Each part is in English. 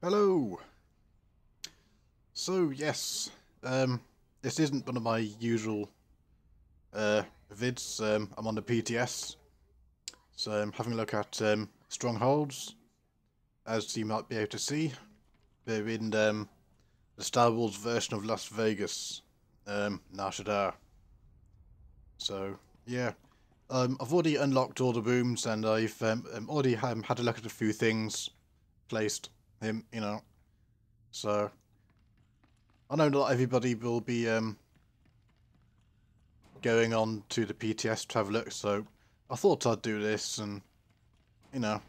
Hello. So yes, this isn't one of my usual vids. I'm on the PTS, so I'm having a look at Strongholds. As you might be able to see, they're in the Star Wars version of Las Vegas, SWTOR. So yeah, I've already unlocked all the rooms, and I've already had a look at a few things placed. So. I know not everybody will be going on to the PTS to have a look, so I thought I'd do this, and you know,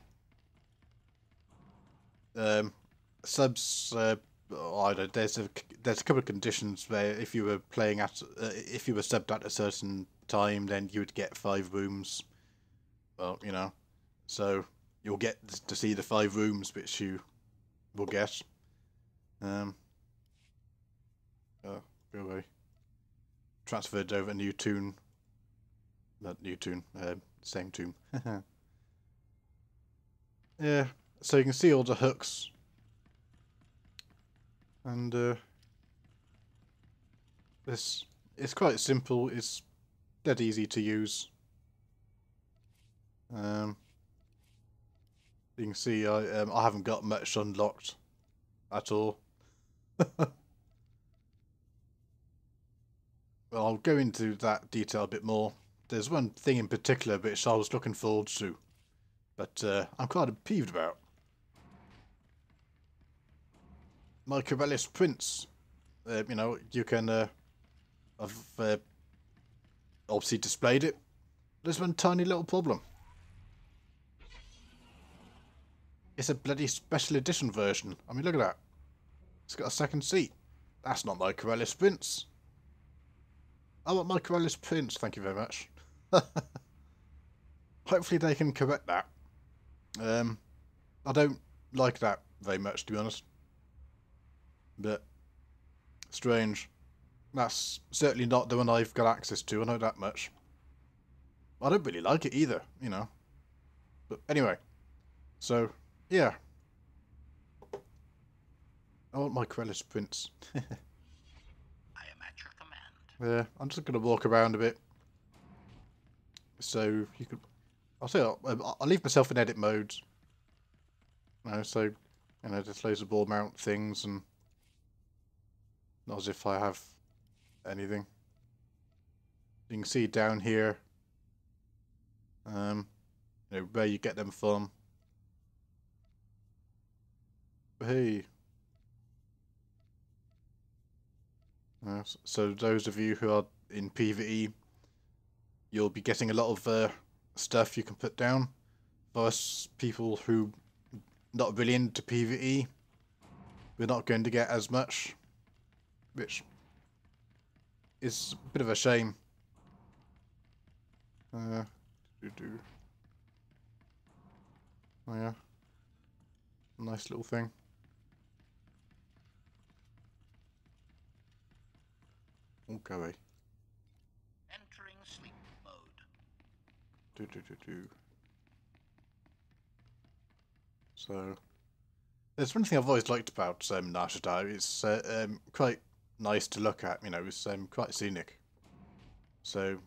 subs. I don't know, there's a couple of conditions where if you were playing at if you were subbed at a certain time, then you would get 5 rooms. Well, so you'll get to see the 5 rooms which you will get. Go away. Transferred over a new tune. Not new tune, same tune. Yeah, so you can see all the hooks. And this it's quite simple, it's dead easy to use. You can see I haven't got much unlocked at all. Well, I'll go into that detail a bit more. There's one thing in particular which I was looking forward to, but I'm quite peeved about. My Corellis prints. You can I've obviously displayed it. There's one tiny little problem. It's a bloody special edition version. I mean, look at that. It's got a second seat. That's not my Corellis prints. I want my Corellis prints, thank you very much. Hopefully they can correct that. I don't like that very much, to be honest. But strange. That's certainly not the one I've got access to, I know that much. I don't really like it either, But anyway. So, yeah. I want my Corellis prints. Yeah, I'm just going to walk around a bit. So you could, I'll leave myself in edit mode. So, just loads of ball mount things, and not as if I have anything. You can see down here, where you get them from. But hey. So those of you who are in PvE, you'll be getting a lot of stuff you can put down. For us people who not really into PvE, we're not going to get as much, which is a bit of a shame. Oh yeah, nice little thing. Okay. Entering sleep mode. So, there's one thing I've always liked about SWTOR. It's quite nice to look at. It's quite scenic. So,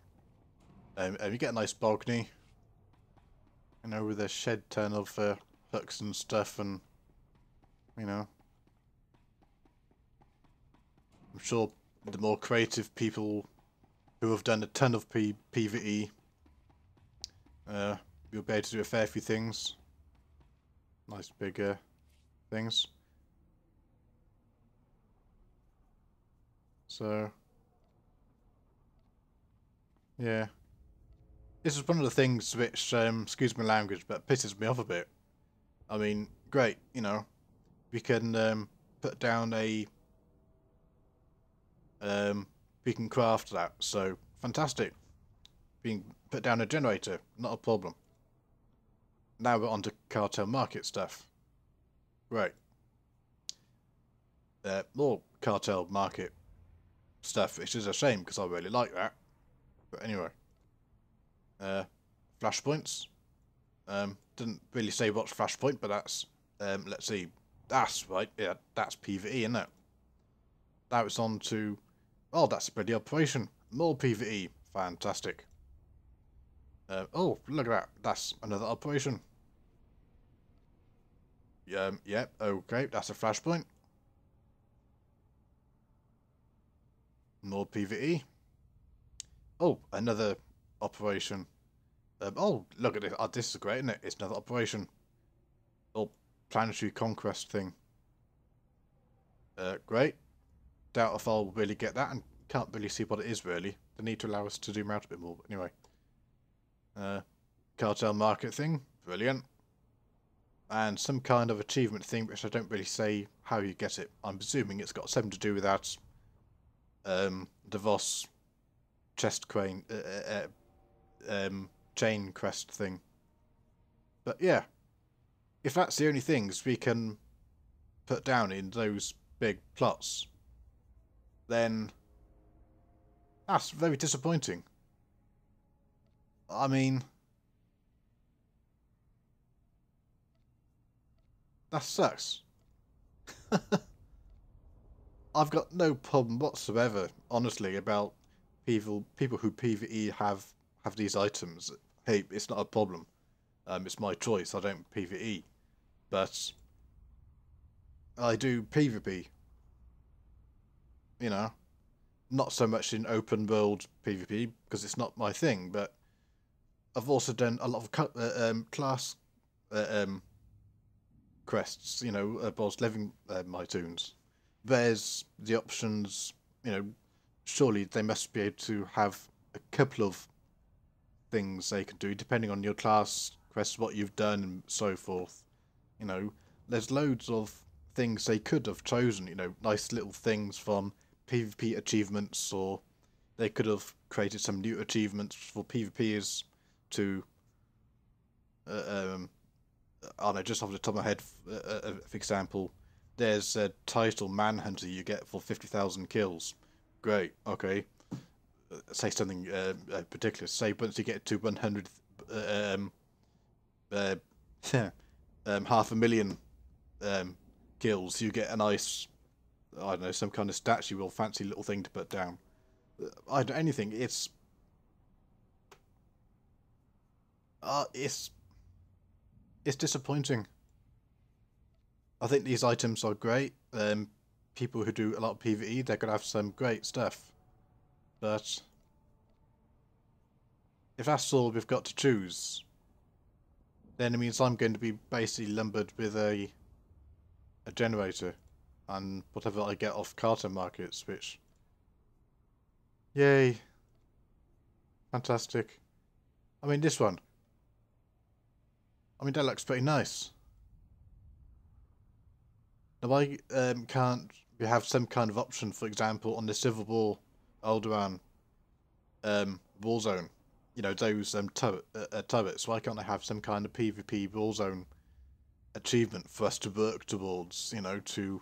you get a nice balcony. With a shed ton of hooks and stuff, and I'm sure the more creative people who have done a ton of PvE, you'll be able to do a fair few things. Nice big things. So, yeah. This is one of the things which, excuse my language, but pisses me off a bit. I mean, great, we can put down a we can craft that, so fantastic. We can put down a generator, not a problem. Now we're on to cartel market stuff. Right. More cartel market stuff, which is a shame because I really like that. But anyway. Flashpoints. Didn't really say what's flashpoint, but that's let's see. That's right. Yeah, that's PvE, isn't it? Now it's on to... Oh, that's a bloody operation. More PvE. Fantastic. Oh, look at that. That's another operation. Yeah, okay. That's a flashpoint. More PvE. Oh, another operation. Oh, look at this. Oh, this is great, isn't it? It's another operation. Oh, planetary conquest thing. Great. Doubt if I'll really get that, and can't really see what it is, really. They need to allow us to zoom out a bit more, but anyway. Cartel market thing. Brilliant. And some kind of achievement thing, which I don't really say how you get it. I'm presuming it's got something to do with that DeVos chest crane, chain crest thing. But yeah, if that's the only things we can put down in those big plots, then that's very disappointing. I mean, that sucks. I've got no problem whatsoever, honestly, about people who PvE have these items. Hey, it's not a problem. It's my choice. I don't PvE, but I do PvP. You know, not so much in open world PvP because it's not my thing. But I've also done a lot of class quests. You know, whilst living my tunes. There's the options. You know, surely they must be able to have a couple of things they can do depending on your class quests, what you've done, and so forth. You know, there's loads of things they could have chosen. You know, nice little things from PvP achievements, or they could have created some new achievements for PvPers to. I don't know, just off the top of my head, for example, there's a title Manhunter you get for 50,000 kills. Great, okay. Say something particular. Say once you get to 100, half a million kills, you get a nice, I don't know, some kind of statue or fancy little thing to put down. I don't anything. It's disappointing. I think these items are great. People who do a lot of PvE, they're gonna have some great stuff. But if that's all we've got to choose, then it means I'm going to be basically lumbered with a generator and whatever I get off carter markets, which, yay, fantastic. I mean, this one. I mean, that looks pretty nice. Now, I can't we have some kind of option, for example, on the Civil War Alderaan war zone. You know, those turrets. Why can't I have some kind of PvP war zone achievement for us to work towards? You know, to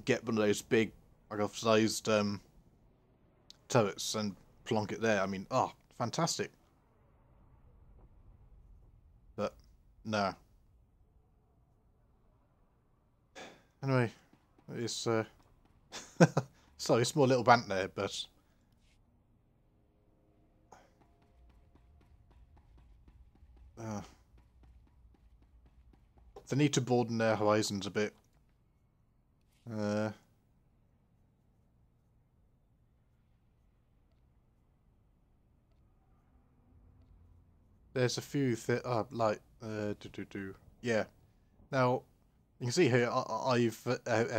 get one of those big, like, sized turrets and plonk it there. I mean, oh, fantastic. But no. Anyway, it's sorry, small little rant there, but they need to broaden their horizons a bit. There's a few like yeah. Now you can see here I've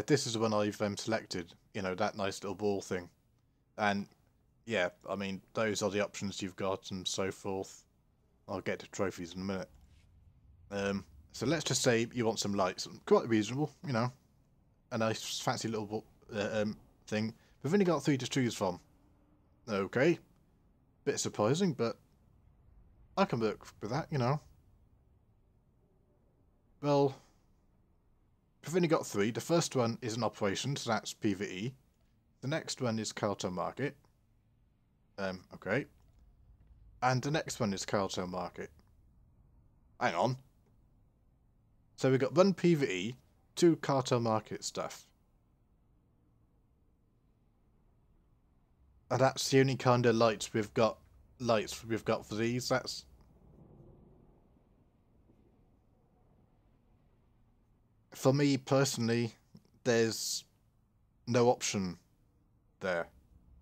this is the one I've selected. You know, that nice little ball thing, and yeah, I mean those are the options you've got and so forth. I'll get to trophies in a minute. So let's just say you want some lights, quite reasonable, you know, a nice fancy little thing. We've only got 3 to choose from. Okay, bit surprising, but I can work with that, you know. Well, we've only got 3. The first one is an operation, so that's PvE. The next one is cartel market. Okay. And the next one is cartel market. Hang on. So we've got 1 PvE, 2 cartel market stuff. And that's the only kind of lights we've got for these. That's for me personally, there's no option there,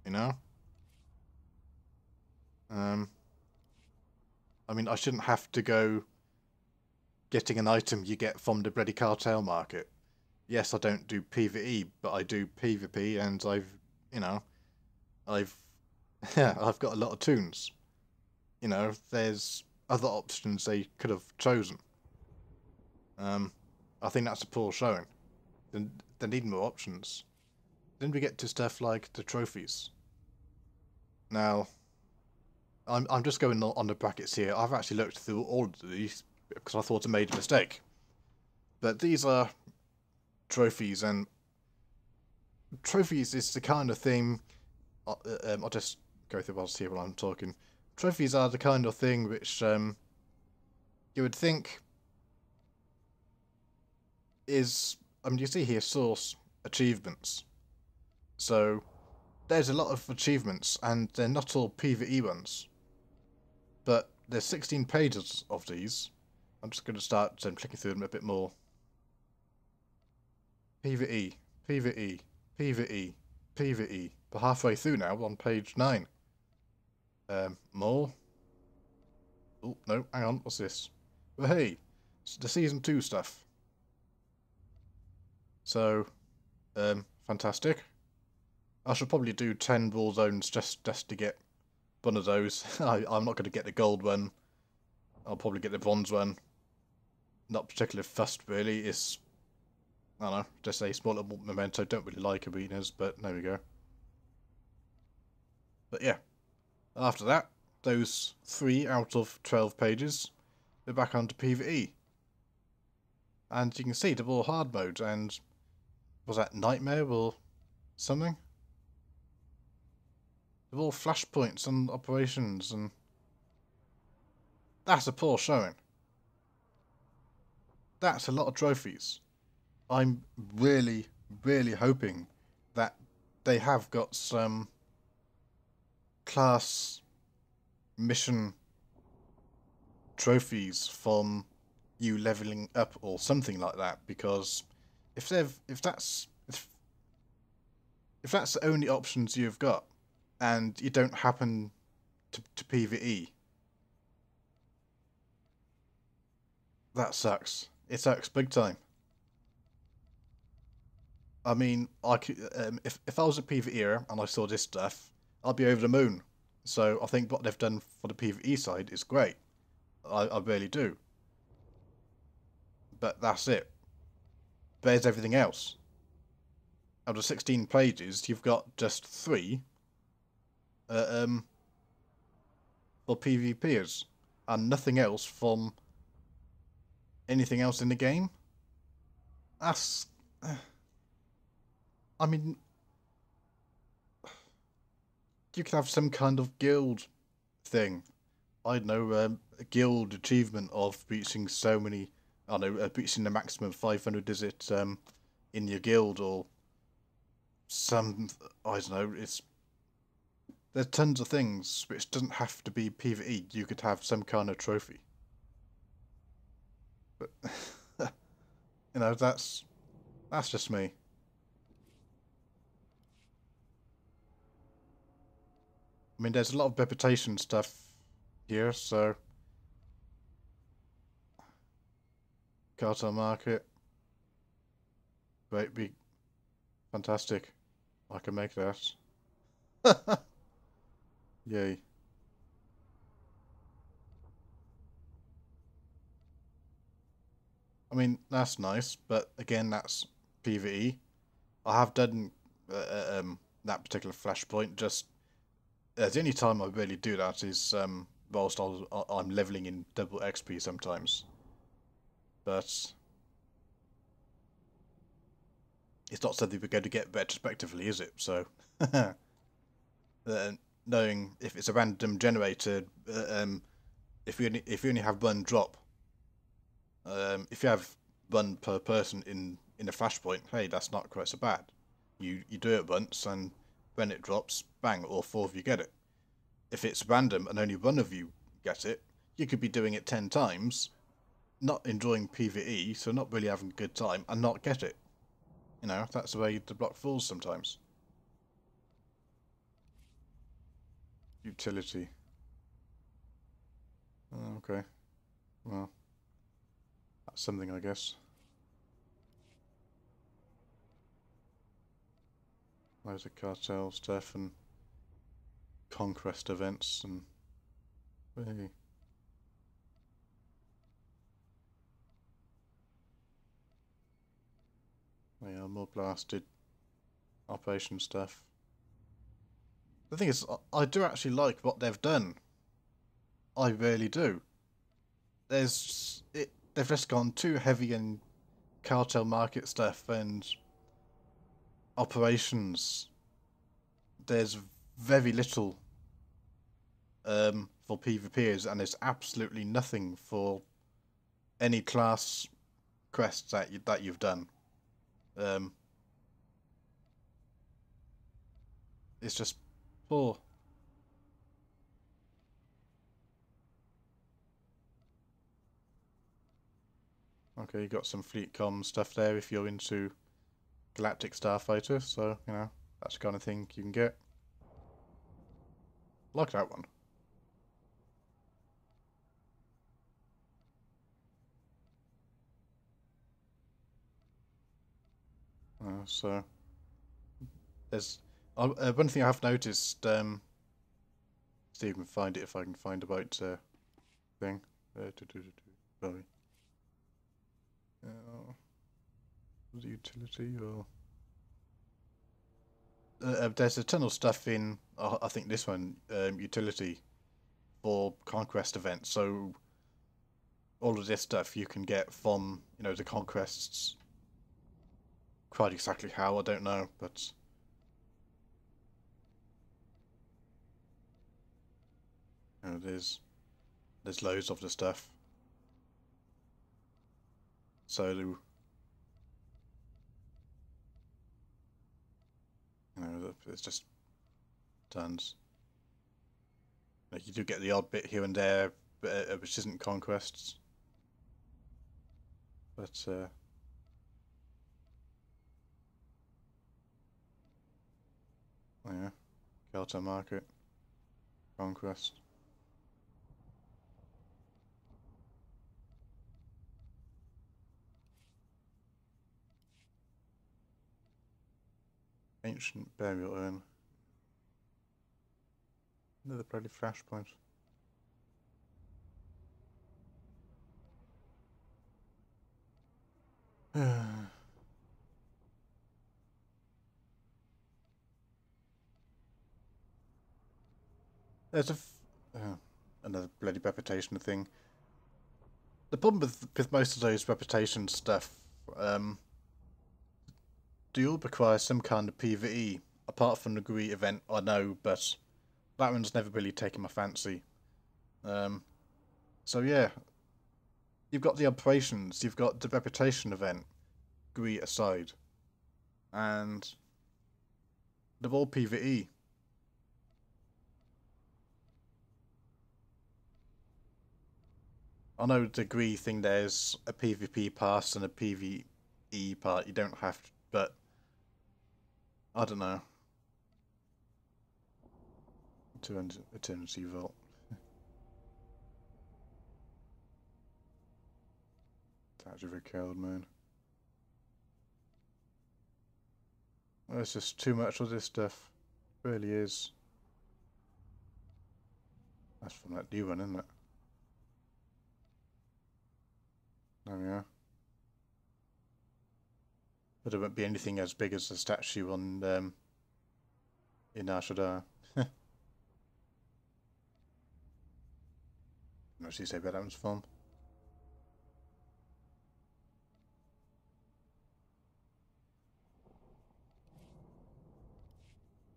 you know? I mean, I shouldn't have to go getting an item you get from the bloody cartel market. Yes, I don't do PvE, but I do PvP, and I've I've got a lot of tunes. You know, there's other options they could have chosen. I think that's a poor showing. They need more options. Then we get to stuff like the trophies. Now, I'm just going on the brackets here. I've actually looked through all of these because I thought I made a mistake. But these are trophies, and trophies is the kind of thing. I'll just go through what's here while I'm talking. Trophies are the kind of thing which you would think is. I mean, you see here source achievements. So there's a lot of achievements, and they're not all PvE ones. But there's 16 pages of these. I'm just going to start clicking through them a bit more. PvE, PvE, PvE, PvE. We're halfway through now on page 9. More. Oh, no, hang on, what's this? Well, hey, it's the Season 2 stuff. So, fantastic. I should probably do 10 wall zones just to get one of those. I'm not going to get the gold one. I'll probably get the bronze one. Not particularly fussed, really. It's, I don't know, just a small little memento. Don't really like arenas, but there we go. But yeah, after that, those 3 out of 12 pages, we're back onto PvE. And you can see they're all hard mode, and was that Nightmare or something? They're all flashpoints and operations, and that's a poor showing. That's a lot of trophies. I'm really, really hoping that they have got some class mission trophies from you leveling up or something like that, because if that's the only options you've got and you don't happen to PvE, that sucks. It sucks big time. I mean, I could, if I was a PvEer and I saw this stuff, I'd be over the moon. So I think what they've done for the PvE side is great. I really do. But that's it. There's everything else. Out of 16 pages, you've got just 3 for PvPers, and nothing else from anything else in the game. That's... I mean, you could have some kind of guild thing. I don't know, a guild achievement of reaching so many... I don't know, reaching the maximum 500, is it, in your guild, or some... I don't know, it's... There's tons of things which doesn't have to be PvE. You could have some kind of trophy. But, you know, that's just me. I mean, there's a lot of reputation stuff here, so... Cartel market. Great, be fantastic. I can make that. Yay. I mean, that's nice, but again, that's PvE. I have done that particular flashpoint. Just the only time I really do that is whilst I'm leveling in double XP sometimes. But it's not something we're going to get retrospectively, is it? So, knowing if it's a random generated, if you only have one drop, if you have one per person in in a flashpoint, hey, that's not quite so bad. You do it once, and when it drops, bang, all 4 of you get it. If it's random and only one of you get it, you could be doing it 10 times, not enjoying PvE, so not really having a good time, and not get it. You know, that's the way the block falls sometimes. Utility. Oh, okay. Well, that's something, I guess. Loads of cartel stuff and Conquest events and... Hey. Yeah, more blasted operation stuff. The thing is, I do actually like what they've done. I really do. They've just gone too heavy in cartel market stuff and operations. There's very little for PvPers, and there's absolutely nothing for any class quests that you've done. It's just poor. Okay, you got some fleet comm stuff there if you're into Galactic Starfighter, so, you know, that's the kind of thing you can get. Like that one. So, there's... one thing I have noticed, see if you can find it, if I can find about thing. Sorry. The utility or... there's a ton of stuff in, I think this one, utility for Conquest events, so all of this stuff you can get from, you know, the Conquests. Quite exactly how, I don't know, but... You know, there's loads of the stuff. So, you know, it's just tons. Like, you do get the odd bit here and there, which isn't Conquests. But, oh yeah, Delta Market, Conquest. Ancient Burial Urn. Another bloody flashpoint. There's another bloody reputation thing. The problem with most of those reputation stuff, do all require some kind of PvE, apart from the Greet event, I know, but that one's never really taken my fancy. So yeah, you've got the operations, you've got the reputation event, Greet aside, and they're all PvE. I know the Greet thing, there's a PvP pass and a PvE part, you don't have to, but I don't know. Eternity Vault. That's a killed, man. There's just too much of this stuff. It really is. That's from that new one, isn't it? There we are. But it won't be anything as big as the statue on in Ashadar. What you say about that one's fun?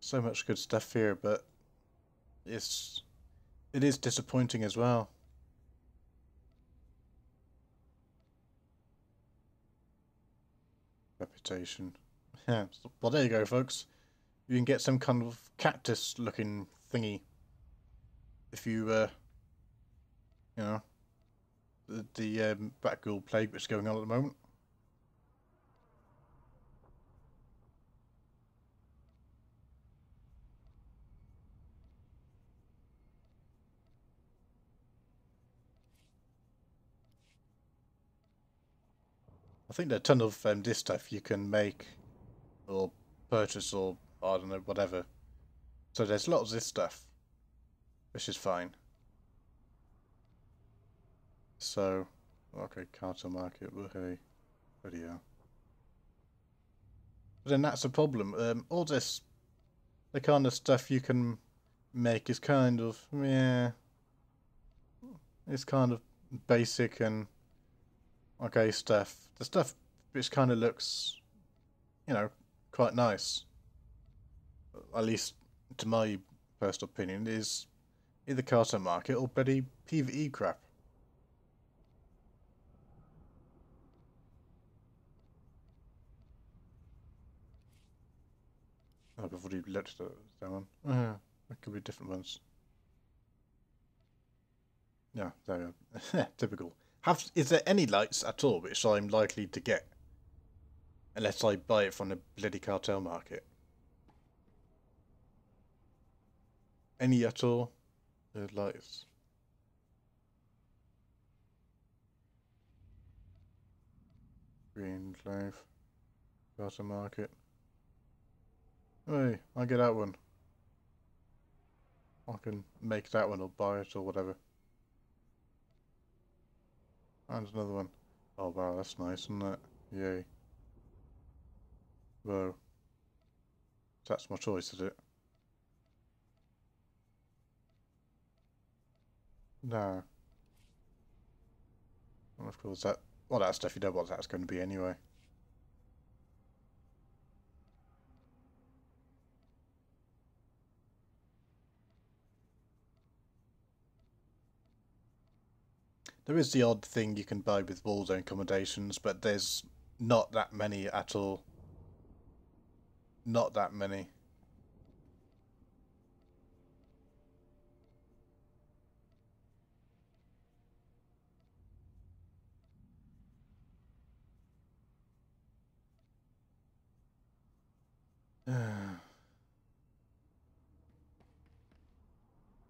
So much good stuff here, but it is disappointing as well. reputation. Yeah, well there you go folks. You can get some kind of cactus looking thingy if you you know, the Batgirl plague which is going on at the moment. I think there are a ton of this stuff you can make or purchase or I don't know, whatever. So there's lots of this stuff, which is fine. So, okay, cartel market, woohoo, bloody hell. But then that's a problem. All this, the kind of stuff you can make is kind of, yeah, it's kind of basic and okay stuff. The stuff which kind of looks, you know, quite nice, at least to my personal opinion, is either cartel market or bloody PvE crap. Oh, I've already looked at that one. That could be different ones. Yeah, there we go. Typical. Is there any lights at all which I'm likely to get? Unless I buy it from the bloody cartel market. Any at all? The lights. Green Glaive. Cartel market. Hey, I get that one. I can make that one or buy it or whatever. And another one. Oh wow, that's nice, isn't it? Yay. Whoa. That's my choice, is it? No. And of course that... Well, that stuff you know what that's going to be anyway. There is the odd thing you can buy with wall zone accommodations, but there's not that many at all. Not that many.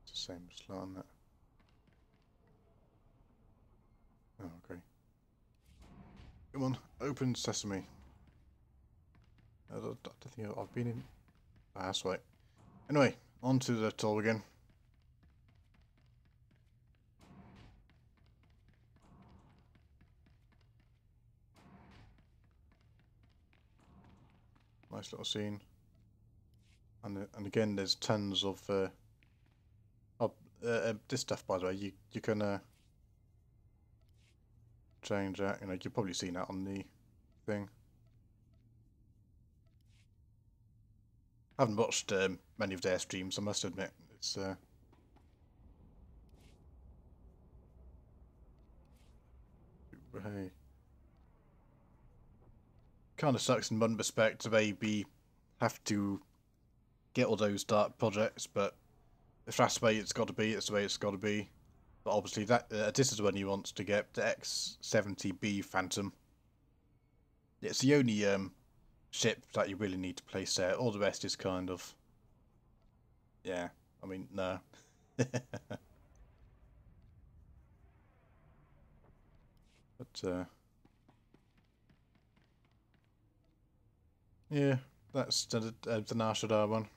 It's the same slot on that. Oh, okay. Come on, open sesame. I don't think I've been in... Ah, that's right. Anyway, on to the toll again. Nice little scene. And again, there's tons of... this stuff, by the way, you can change that. You know, you've probably seen that on the thing. I haven't watched many of their streams, I must admit. It's hey, kind of sucks in one respect to maybe have to get all those dark projects, but if that's the way it's got to be, it's the way it's got to be. But obviously, that this is when you want to get the X-70B Phantom. It's the only ship that you really need to place there. All the rest is kind of, yeah. I mean, no. But yeah, that's the Nashadar one.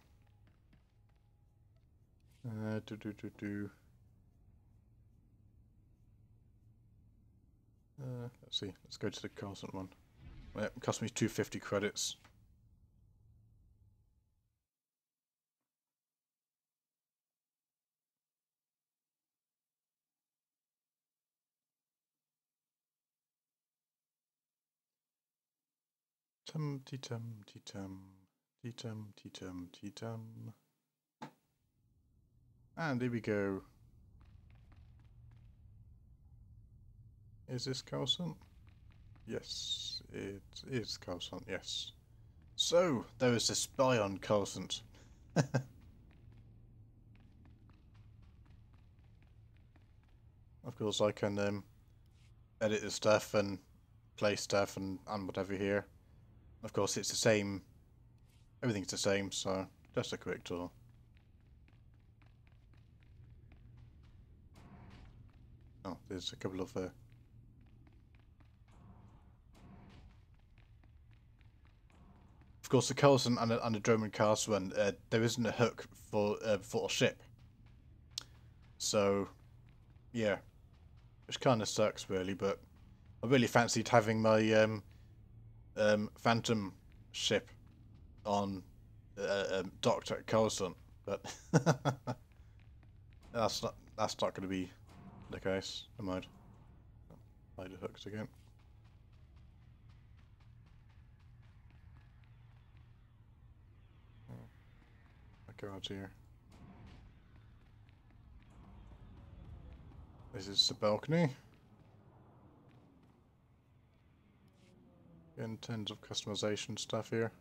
Let's see. Let's go to the constant one. Well, it cost me 250 credits. Tum-ti-tum-ti-tum. And here we go. Is this Carlson? Yes, it is Coruscant, yes. So, there is a spy on Coruscant. Of course, I can edit the stuff and play stuff and whatever here. Of course, it's the same. Everything's the same, so just a quick tour. Oh, there's a couple of course, the Coruscant and the Droman Castle one, there isn't a hook for a ship. So, yeah, which kind of sucks really. But I really fancied having my Phantom ship on docked at Coruscant, but that's not going to be the case. Never mind. Hide the hooks again. I'll go out here. This is the balcony. Again, tons of customization stuff here.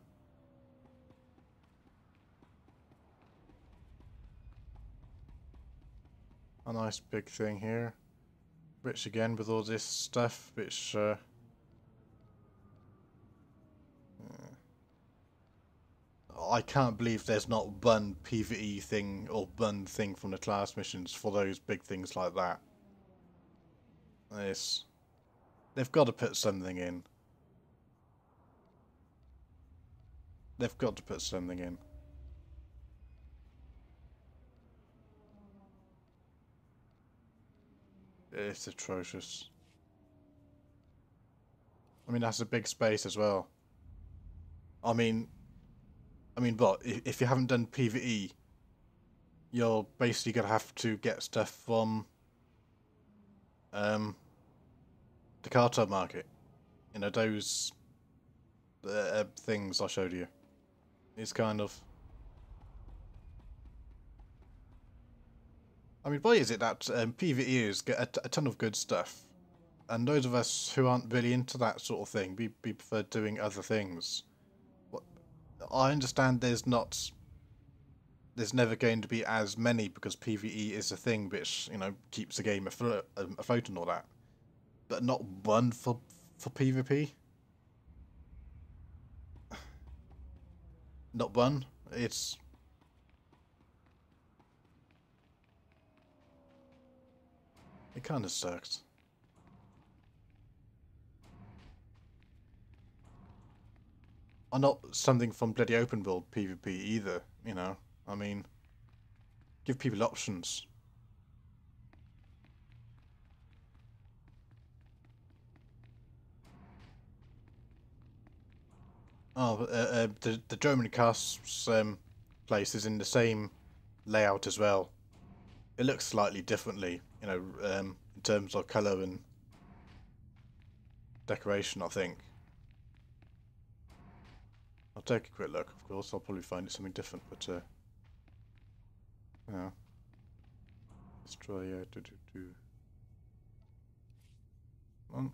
A nice big thing here. Which again, with all this stuff, which I can't believe there's not one PvE thing or one thing from the class missions for those big things like that. They've got to put something in. They've got to put something in. It's atrocious. I mean, that's a big space as well. I mean, but if you haven't done PvE, you're basically gonna have to get stuff from the cartel market. You know, those things I showed you. It's kind of. I mean, why is it that PvEers get a ton of good stuff, and those of us who aren't really into that sort of thing, we prefer doing other things? What, I understand there's never going to be as many because PvE is a thing which, you know, keeps the game afloat and all that, but not one for PvP. Not one. It kind of sucks. Or not something from bloody open world PvP either, you know. I mean, give people options. Oh, the German cast's place is in the same layout as well. It looks slightly differently, you know, in terms of colour and decoration, I think. I'll take a quick look, of course. I'll probably find it something different, but yeah. Let's try Come on.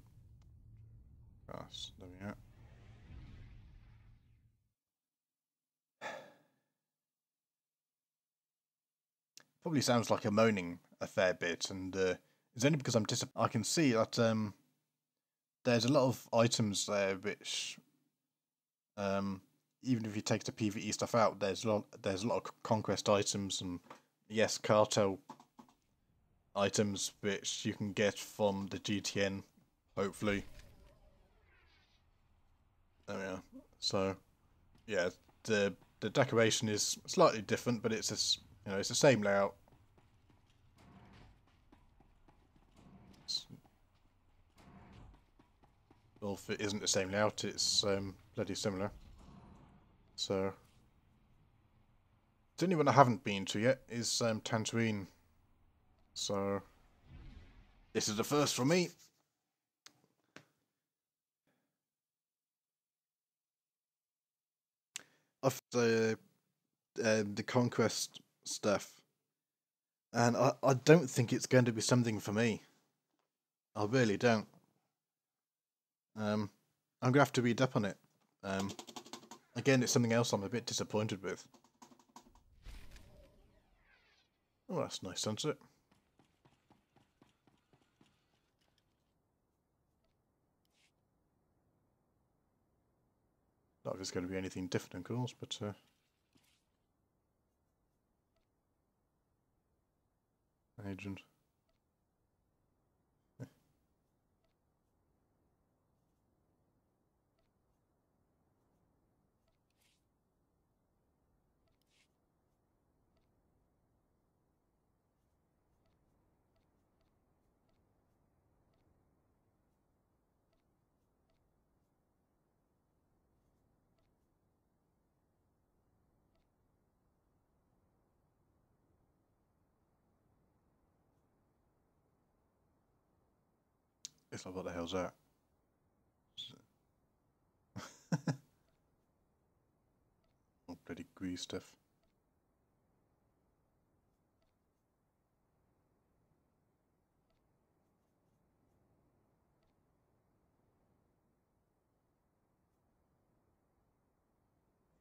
Grass. There we are. Probably sounds like I'm moaning a fair bit, and it's only because I'm disappointed. I can see that there's a lot of items there which, even if you take the PvE stuff out, there's a lot of conquest items and yes, cartel items which you can get from the GTN, hopefully. There we are. So, yeah, the decoration is slightly different, but it's it's the same layout. Well, if it isn't the same layout, it's bloody similar. So, the only one I haven't been to yet is Tatooine. So, this is the first for me. Of the Conquest stuff, and I don't think it's going to be something for me. I really don't. I'm gonna have to read up on it. Again, it's something else I'm a bit disappointed with. Oh, that's a nice sunset. Not if it's going to be anything different, of course, but agent. It's like, what the hell's that? Oh, bloody grease stuff.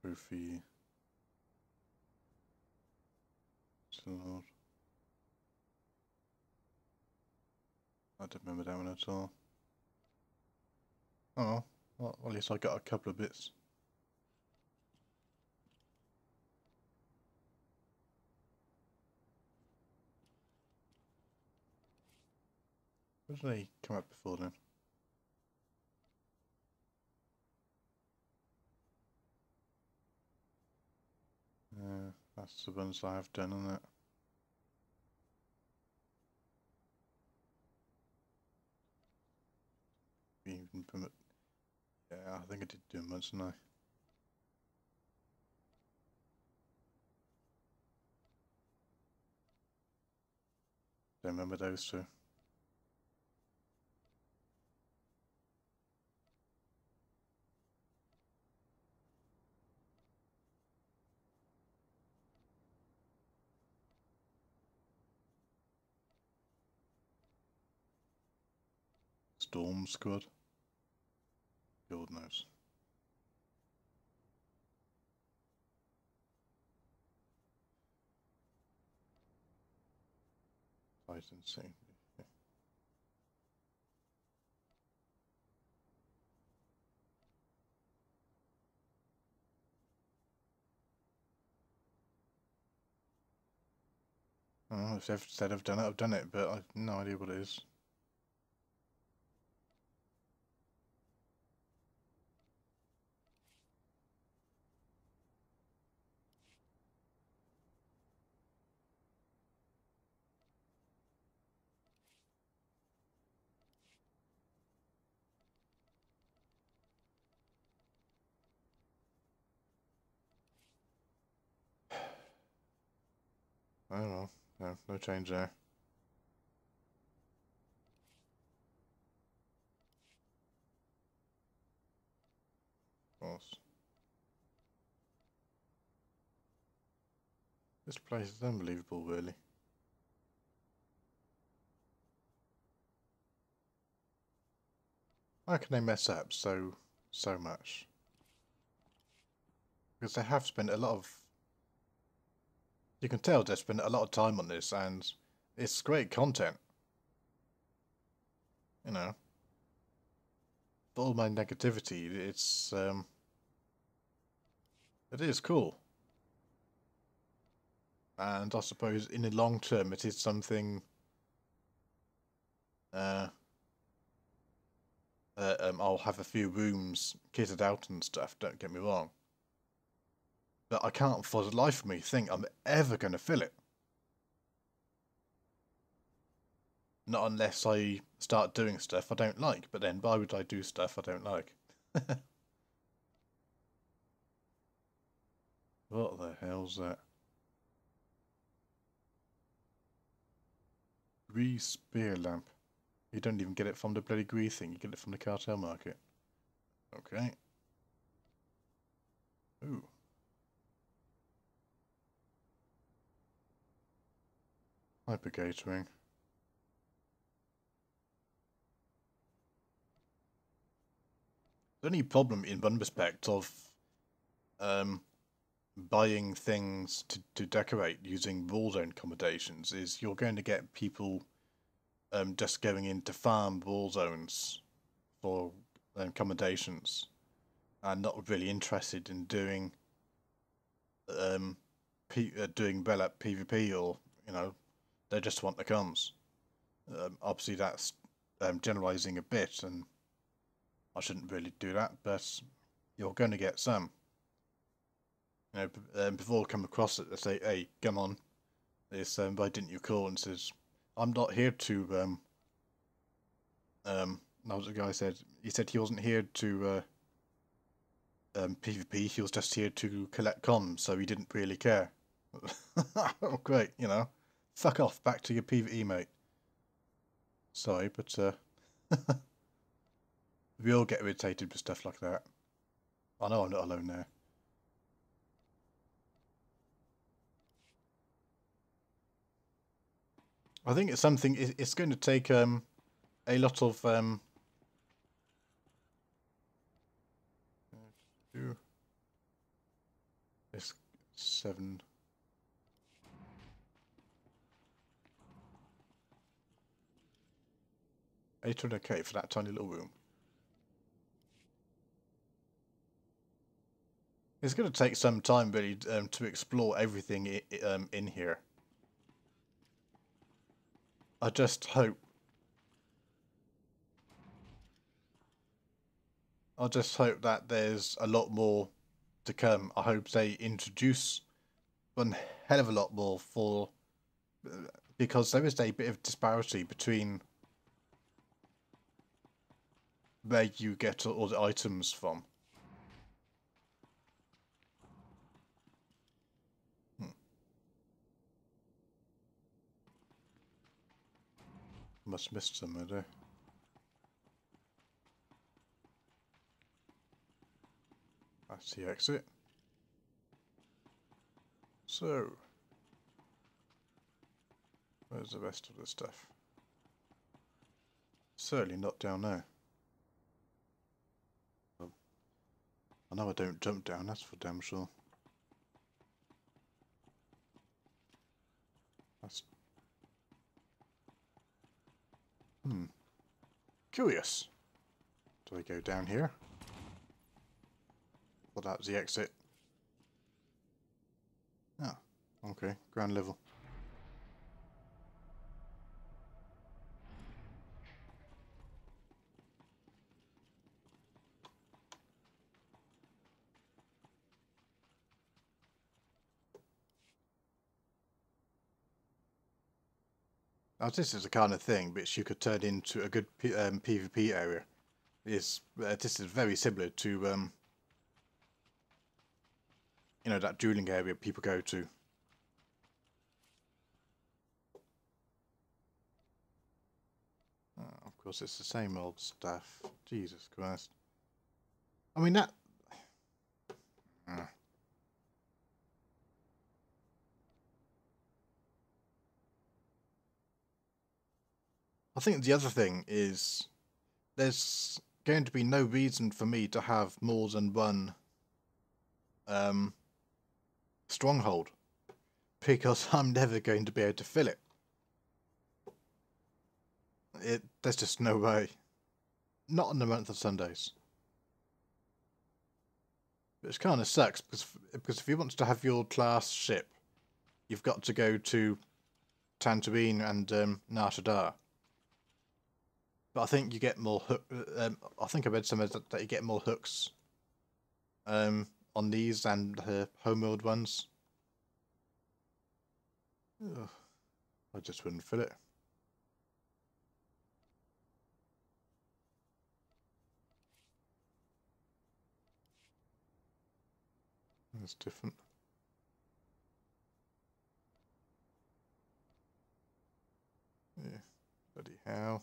Trophy. Sword. I don't remember that one at all. Oh, well, at least I got a couple of bits. Where did they come up before then? That's the ones I have done on it. Even permit. Yeah, I think I did do them once, didn't I? Don't remember those two. Storm Squad. God knows. Titan Sea. Oh, if they've said I've done it, but I've no idea what it is. I don't know. No, no change there. Of course. This place is unbelievable, really. How can they mess up so much? Because they have spent a lot of... You can tell they've spent a lot of time on this, and it's great content. You know. For all my negativity, it's... it is cool. And I suppose in the long term it is something... I'll have a few rooms kitted out and stuff, don't get me wrong. But I can't for the life of me think I'm ever going to fill it. Not unless I start doing stuff I don't like. But then why would I do stuff I don't like? What the hell's that? Grease spear lamp. You don't even get it from the bloody grease thing, you get it from the cartel market. Okay. Ooh. Hyper catering. The only problem in one respect of buying things to decorate using war zone accommodations is you're going to get people just going into farm war zones for accommodations and not really interested in doing doing well at PvP, or they just want the comms. Obviously that's generalizing a bit, and I shouldn't really do that, but you're going to get some. Before I come across it, they say, "Hey, come on, this why didn't you call?" And says, "I'm not here to that was the guy said. He said he wasn't here to PvP. He was just here to collect comms, so he didn't really care." Oh, great, fuck off, back to your PvE, mate. Sorry, but we all get irritated with stuff like that. I know I'm not alone there. I think it's something. It's going to take a lot of it's 7. 800k for that tiny little room. It's going to take some time, really, to explore everything in here. I just hope that there's a lot more to come. I hope they introduce one hell of a lot more because there is a bit of disparity between where you get all the items from. Must have missed some of there. That's the exit. So, where's the rest of the stuff? Certainly not down there. I know I don't jump down, that's for damn sure. That's... Curious. Do I go down here? Well, that's the exit. Oh, okay, ground level. Now, this is the kind of thing which you could turn into a good PvP area. This is very similar to that dueling area people go to. Oh, of course, it's the same old stuff. Jesus Christ. I mean, that... I think the other thing is there's going to be no reason for me to have more than one stronghold, because I'm never going to be able to fill it. There's just no way. Not in the month of Sundays. Which kind of sucks, because if you want to have your class ship, you've got to go to Tatooine and Nar Shaddaa. But I think you get more I think I read somewhere that you get more hooks on these than the homeworld ones. Ugh, I just wouldn't fill it. That's different. Yeah, bloody hell.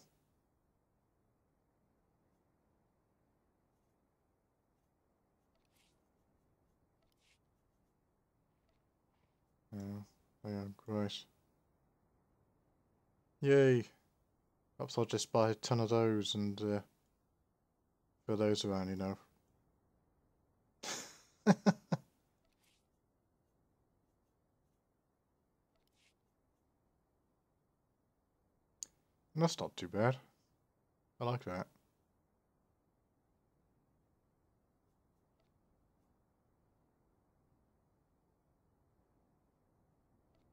Oh, Christ. Yay. Perhaps I'll just buy a ton of those and throw those around, That's not too bad. I like that.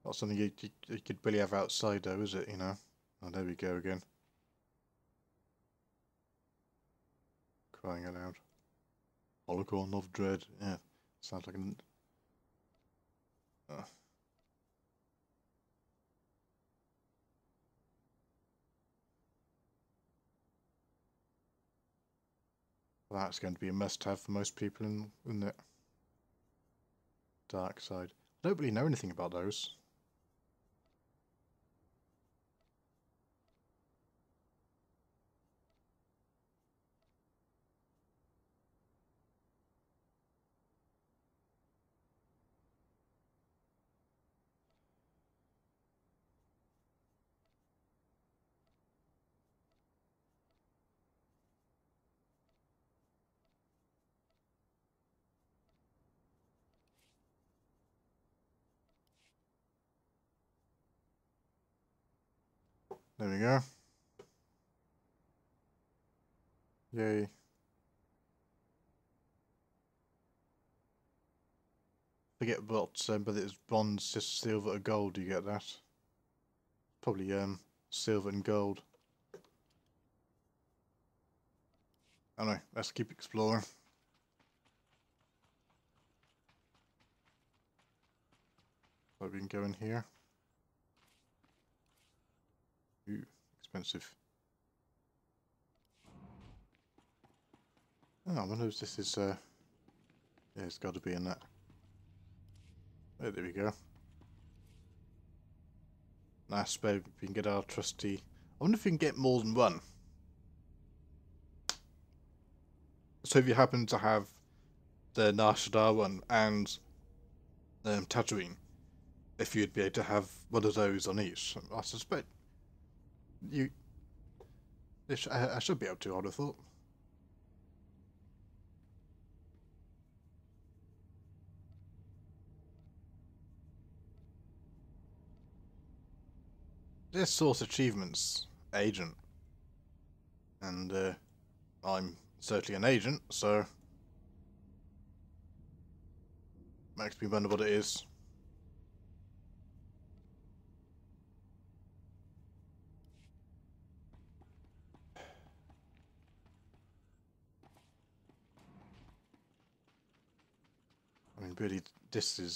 Not something you could really have outside though, is it, you know? Oh, there we go again. Crying aloud. Holocaust of Dread. Yeah, sounds like an... That's going to be a must-have for most people, isn't it? Dark side. I don't really know anything about those. There we go. Yay. Forget what, but it's bronze, just silver or gold, you get that. Probably silver and gold. I don't know, let's keep exploring. So we can go in here. Ooh, expensive. Oh, I wonder if this is yeah, it's got to be in that. Oh, there we go. Nice, babe. We can get our trusty. I wonder if we can get more than one. So if you happen to have the Nar Shaddaa one and Tatooine, if you'd be able to have one of those on each, I suspect you. I should be able to. I would have thought. This source achievements agent, and I'm certainly an agent, so makes me wonder what it is. I mean, really, this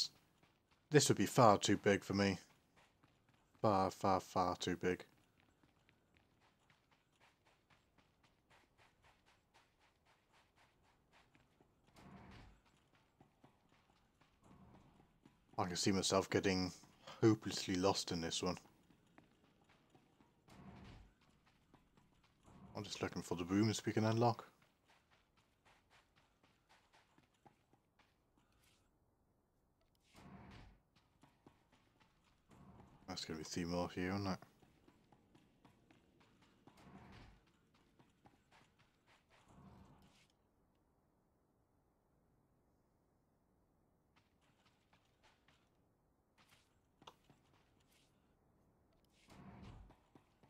would be far too big for me. Far, far, far too big. I can see myself getting hopelessly lost in this one. I'm just looking for the rooms we can unlock. That's going to be 3 more here, isn't it?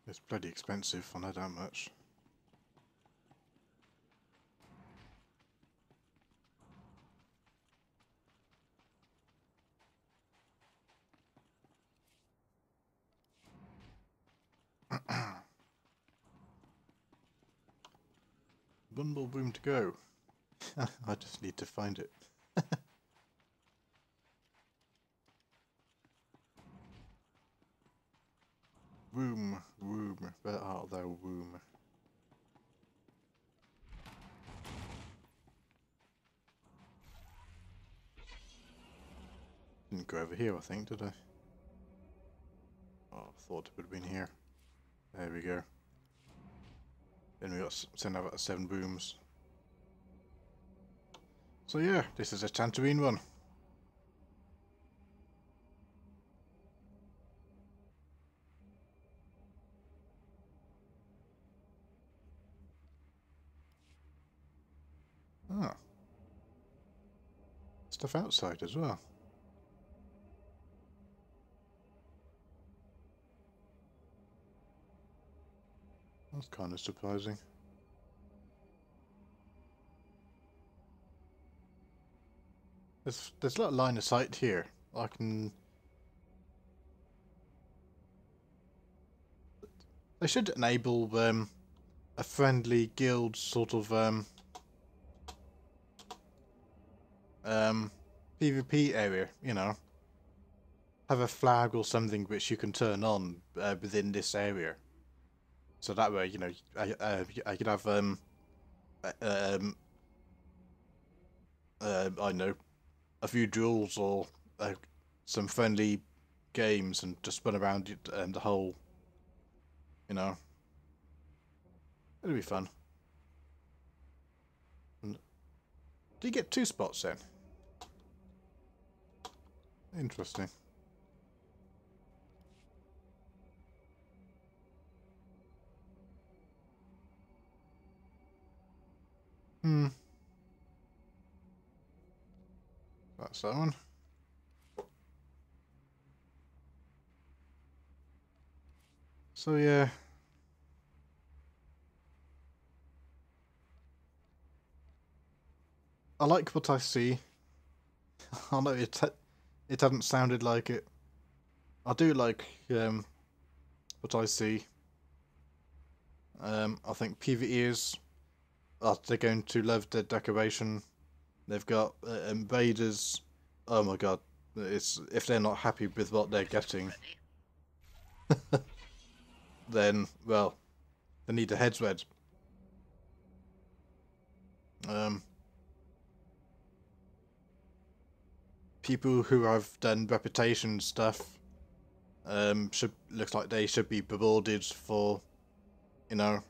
It's bloody expensive, I know that much. One more room to go. I just need to find it. Room, where art thou, room? Didn't go over here, I think, did I? Oh, I thought it would have been here. There we go. Then we got sent out 7 rooms. So yeah, this is a Tatooine one. Ah. stuff outside as well. That's kind of surprising. There's a lot of line of sight here. I can. They should enable a friendly guild sort of PvP area. You know, have a flag or something which you can turn on within this area. So that way, you know, I could have I know, a few duels or some friendly games and just run around it, the whole, you know, it'll be fun. And do you get 2 spots then? Interesting. That's that one. So yeah. I like what I see. I know it hasn't sounded like it. I do like what I see. I think PvEers they're going to love the decoration. They've got invaders. Oh my god! It's if they're not happy with what they're getting, then well, they need their heads read. People who have done reputation stuff should looks like they should be rewarded for, you know,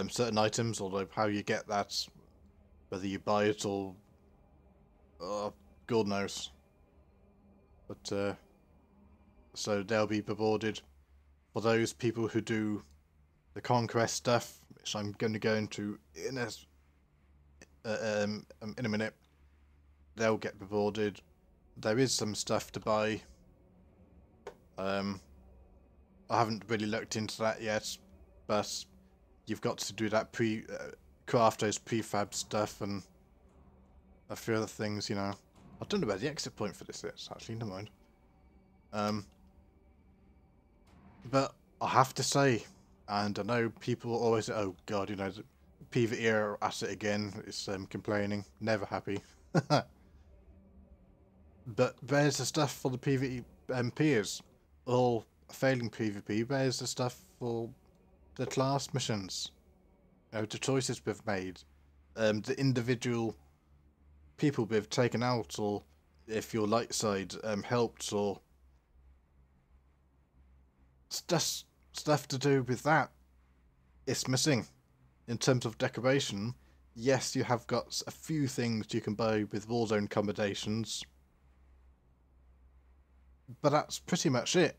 certain items. Although how you get that, whether you buy it or God knows. But so they'll be rewarded for those people who do the Conquest stuff, which I'm going to go into in a minute. They'll get rewarded. There is some stuff to buy. I haven't really looked into that yet, but you've got to do that craft those prefab stuff and a few other things, you know. I don't know where the exit point for this is, actually, never mind. But I have to say, and I know people always say, oh god, you know, the PvE are at it again, it's complaining, never happy. But where's the stuff for the PvE peers? All failing PvP, where's the stuff for the class missions? You know, the choices we've made, the individual people we've taken out, or if your light side helped, or stuff to do with that. It's missing. In terms of decoration, yes, you have got a few things you can buy with Warzone accommodations, but that's pretty much it.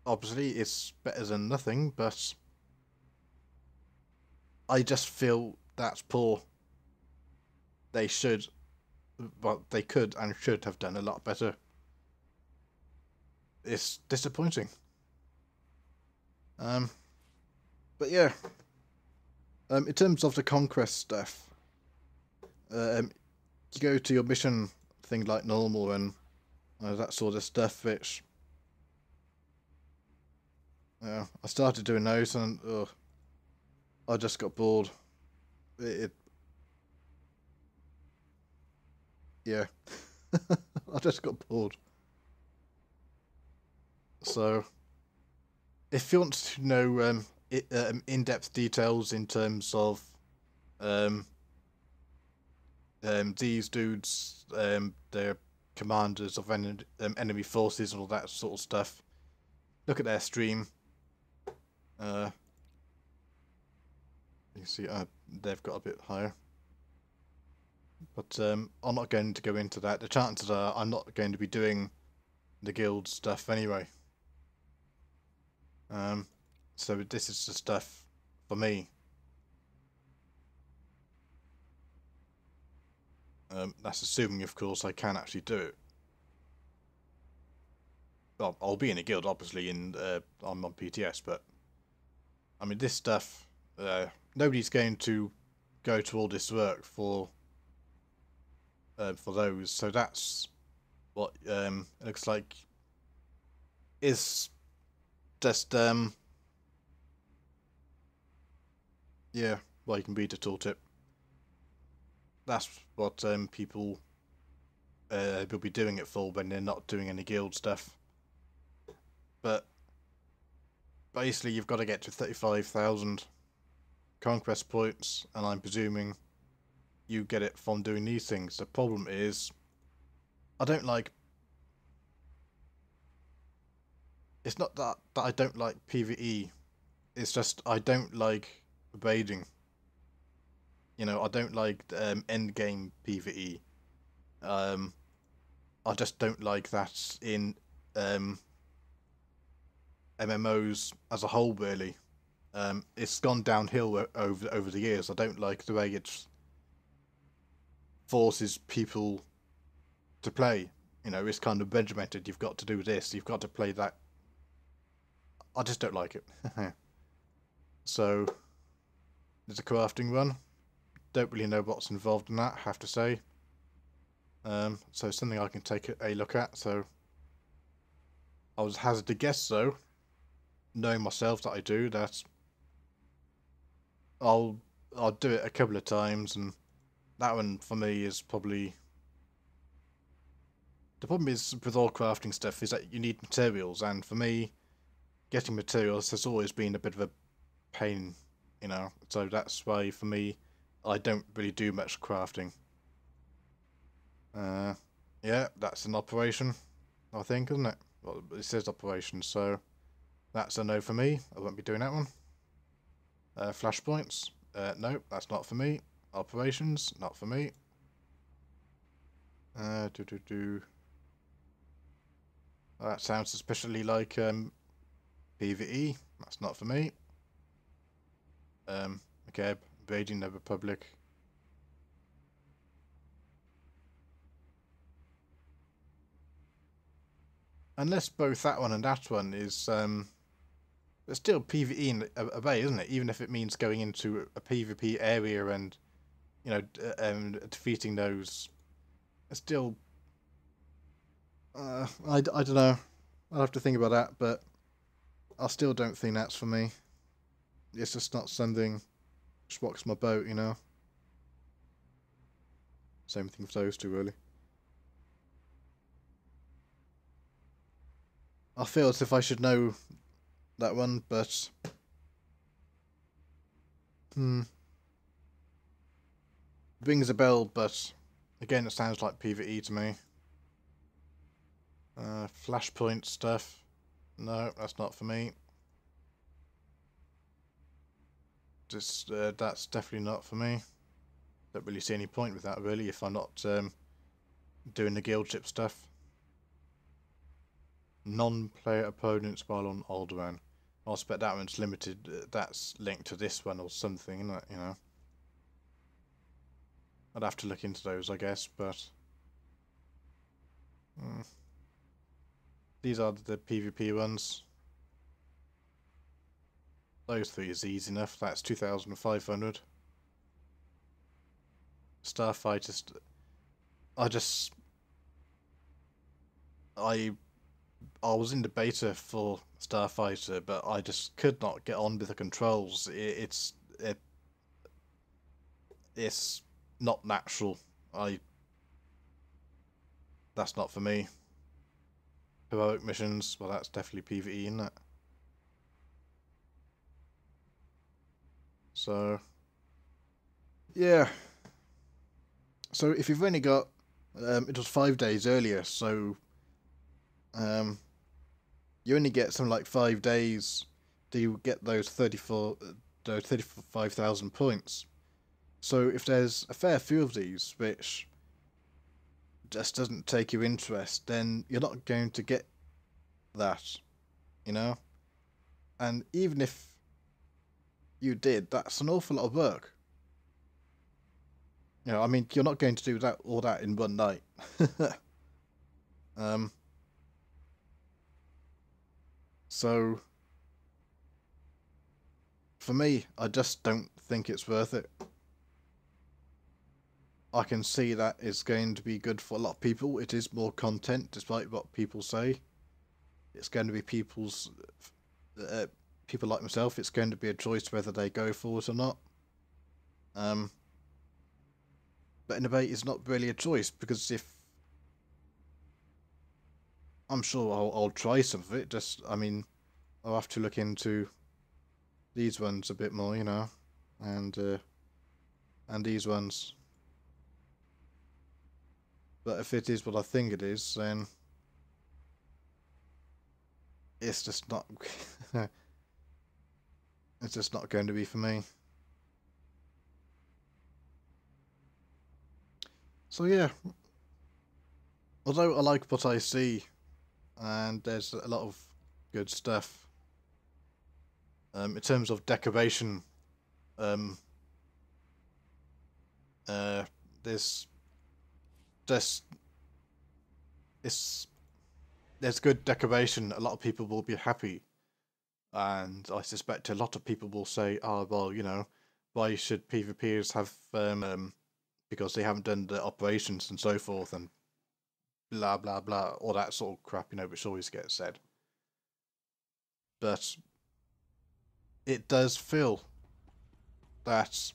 Obviously it's better than nothing, but I just feel that's poor. They should, well, they could and should have done a lot better. It's disappointing. But yeah. In terms of the Conquest stuff, you go to your mission thing like normal and that sort of stuff, which I started doing those and I just got bored. Yeah, I just got bored. So, if you want to know in-depth details in terms of these dudes, they're commanders of enemy forces and all that sort of stuff, look at their stream. You see, they've got a bit higher. But I'm not going to go into that. The chances are I'm not going to be doing the guild stuff anyway. So this is the stuff for me. That's assuming, of course, I can actually do it. Well, I'll be in a guild, obviously, I'm on PTS, but I mean, this stuff, nobody's going to go to all this work for those. So that's what it looks like is just yeah, well, you can read the tooltip. That's what people will be doing it for when they're not doing any guild stuff. But basically, you've got to get to 35,000 conquest points, and I'm presuming you get it from doing these things. The problem is, I don't like. It's not that I don't like PvE. It's just I don't like raiding. You know, I don't like end game PvE. I just don't like that in MMOs as a whole. Really, it's gone downhill over the years. I don't like the way it forces people to play. You know, it's kind of regimented. You've got to do this. You've got to play that. I just don't like it. So there's a crafting run. Don't really know what's involved in that, I have to say. So something I can take a look at. So I was hazard to guess, though, knowing myself that I do, that I'll do it a couple of times, and that one for me is probably the problem is with all crafting stuff is that you need materials, and for me, getting materials has always been a bit of a pain, you know. So that's why for me, I don't really do much crafting. Yeah, that's an operation, I think, isn't it? Well, it says operation, so that's a no for me. I won't be doing that one. Flashpoints, no, that's not for me. Operations, not for me. That sounds suspiciously like PvE. That's not for me. Okay, invading the Republic. Unless both that one and that one is there's still PvE in a way, isn't it? Even if it means going into a PvP area and, you know, defeating those. It's still. I don't know. I'll have to think about that, but I still don't think that's for me. It's just not something which rocks my boat, you know. Same thing for those two, really. I feel as if I should know that one, but rings a bell. But again, it sounds like PvE to me. Flashpoint stuff. No, that's not for me. Just that's definitely not for me. Don't really see any point with that, really, if I'm not doing the guild ship stuff. Non-player opponents while on Alderaan. I expect that one's limited. That's linked to this one or something, isn't it? You know. I'd have to look into those, I guess, but these are the PvP ones. Those three is easy enough. That's 2,500. Starfighter. I was in the beta for Starfighter, but I just could not get on with the controls. It's not natural. That's not for me. Heroic missions, well, that's definitely PvE, isn't it? So yeah. So if you've only got it was 5 days earlier, so you only get something like 5 days do you get those 35,000 points. So if there's a fair few of these which just doesn't take your interest, then you're not going to get that, you know? And even if you did, that's an awful lot of work. You know, I mean, you're not going to do that all that in one night. um. So, for me, I just don't think it's worth it. I can see that it's going to be good for a lot of people. It is more content, despite what people say. It's going to be people like myself. It's going to be a choice whether they go for it or not. But in a way, it's not really a choice, because if I'm sure I'll try some of it. Just, I mean, I'll have to look into these ones a bit more, you know, and these ones. But if it is what I think it is, then it's just not. It's just not going to be for me. So yeah, although I like what I see, and there's a lot of good stuff. In terms of decoration, um, there's just there's good decoration. A lot of people will be happy, and I suspect a lot of people will say, "Oh, well, you know, why should PvPers have because they haven't done the operations and so forth and blah blah blah, all that sort of crap, you know, which always gets said." But it does feel that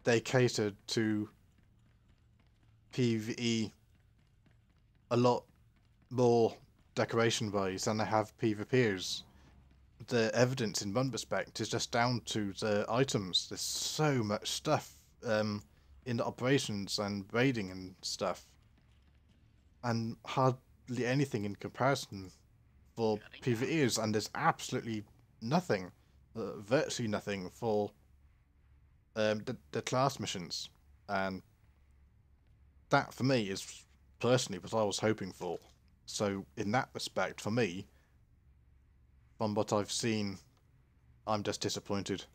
they catered to PvE a lot more decoration wise than they have PvPers. The evidence in one respect is just down to the items. There's so much stuff in the operations and raiding and stuff, and hardly anything in comparison for PvEs, and there's absolutely nothing, virtually nothing for the class missions, and that for me is personally what I was hoping for. So in that respect, for me, from what I've seen, I'm just disappointed.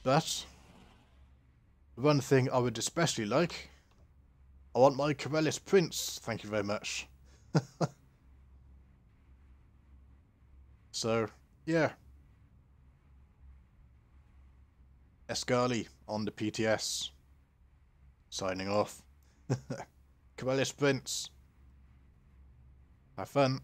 But one thing I would especially like, I want my Corellis Prince. Thank you very much. So yeah, Escarli on the PTS. Signing off. Corellis Prince. Have fun.